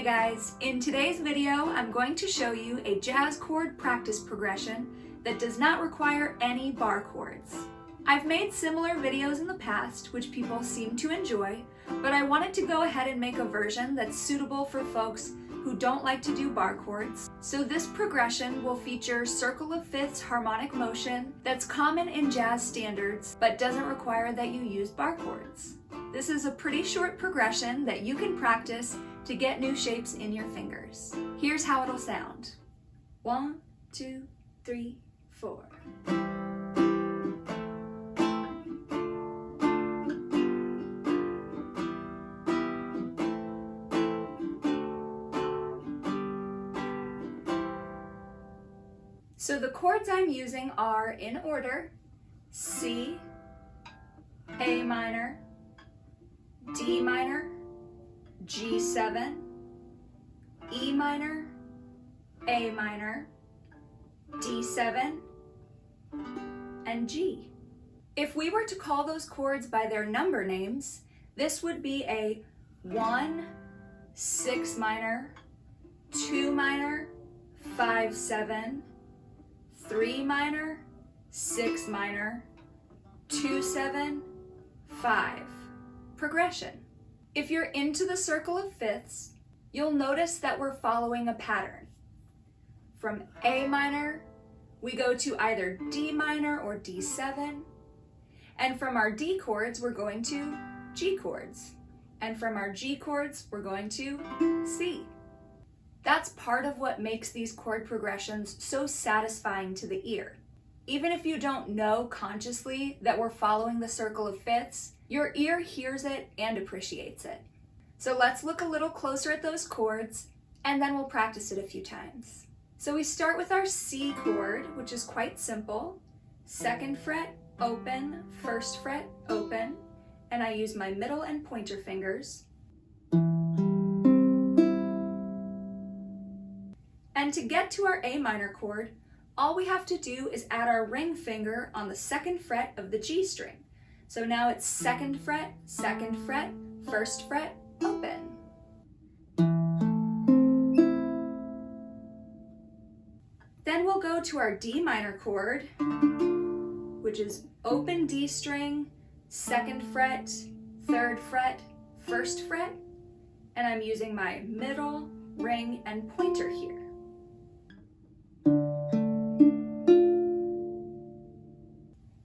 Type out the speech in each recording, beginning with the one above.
Hey guys, in today's video I'm going to show you a jazz chord practice progression that does not require any bar chords. I've made similar videos in the past which people seem to enjoy, but I wanted to go ahead and make a version that's suitable for folks who don't like to do bar chords. So this progression will feature circle of fifths harmonic motion that's common in jazz standards but doesn't require that you use bar chords. This is a pretty short progression that you can practice to get new shapes in your fingers. Here's how it'll sound. 1, 2, 3, 4. So the chords I'm using are in order: C, A minor, D minor, G7, E minor, A minor, D7, and G. If we were to call those chords by their number names, this would be a 1, 6 minor, 2 minor, 5, 7, 3 minor, 6 minor, 2, 7, 5 progression. If you're into the circle of fifths, you'll notice that we're following a pattern. From A minor, we go to either D minor or D7, and from our D chords, we're going to G chords, and from our G chords, we're going to C. That's part of what makes these chord progressions so satisfying to the ear. Even if you don't know consciously that we're following the circle of fifths, your ear hears it and appreciates it. So let's look a little closer at those chords, and then we'll practice it a few times. So we start with our C chord, which is quite simple. 2nd fret, open, 1st fret, open, and I use my middle and pointer fingers. And to get to our A minor chord, all we have to do is add our ring finger on the 2nd fret of the G string. So now it's 2nd fret, 1st fret, open. Then we'll go to our D minor chord, which is open D string, 2nd fret, 3rd fret, 1st fret, and I'm using my middle, ring, and pointer here.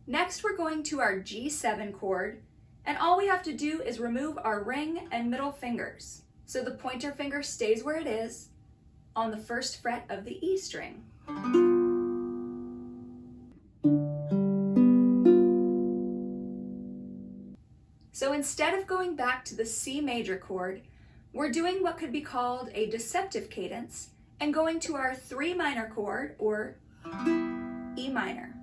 Next, we're going to our G7 chord, and all we have to do is remove our ring and middle fingers. So the pointer finger stays where it is on the 1st fret of the E string. So instead of going back to the C major chord, we're doing what could be called a deceptive cadence and going to our 3 minor chord, or E minor.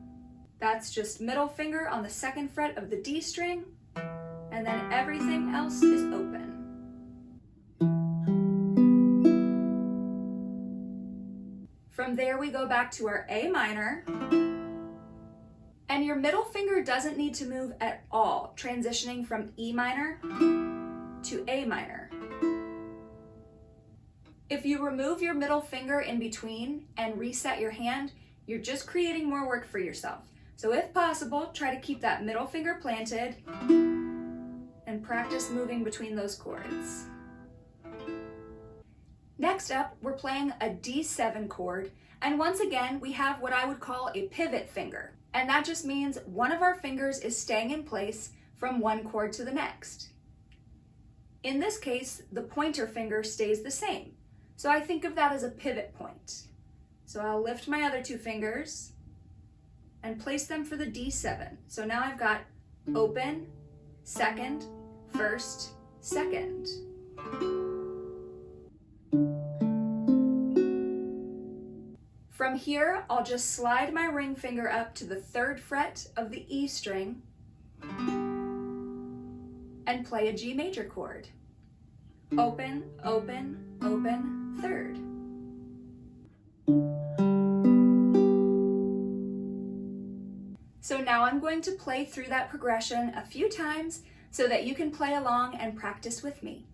That's just middle finger on the 2nd fret of the D string, and then everything else is open. From there we go back to our A minor, and your middle finger doesn't need to move at all, transitioning from E minor to A minor. If you remove your middle finger in between and reset your hand, you're just creating more work for yourself. So if possible, try to keep that middle finger planted and practice moving between those chords. Next up, we're playing a D7 chord, and once again, we have what I would call a pivot finger. And that just means one of our fingers is staying in place from one chord to the next. In this case, the pointer finger stays the same. So I think of that as a pivot point. So I'll lift my other 2 fingers and place them for the D7. So now I've got open, 2nd, 1st, 2nd. From here, I'll just slide my ring finger up to the 3rd fret of the E string and play a G major chord. Open, open, open, 3rd. So now I'm going to play through that progression a few times so that you can play along and practice with me.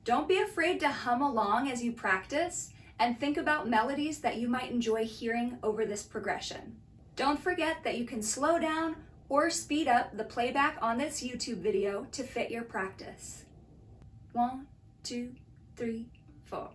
Don't be afraid to hum along as you practice and think about melodies that you might enjoy hearing over this progression. Don't forget that you can slow down or speed up the playback on this YouTube video to fit your practice. 1, 2, 3, 4.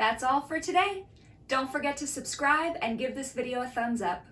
That's all for today. Don't forget to subscribe and give this video a thumbs up.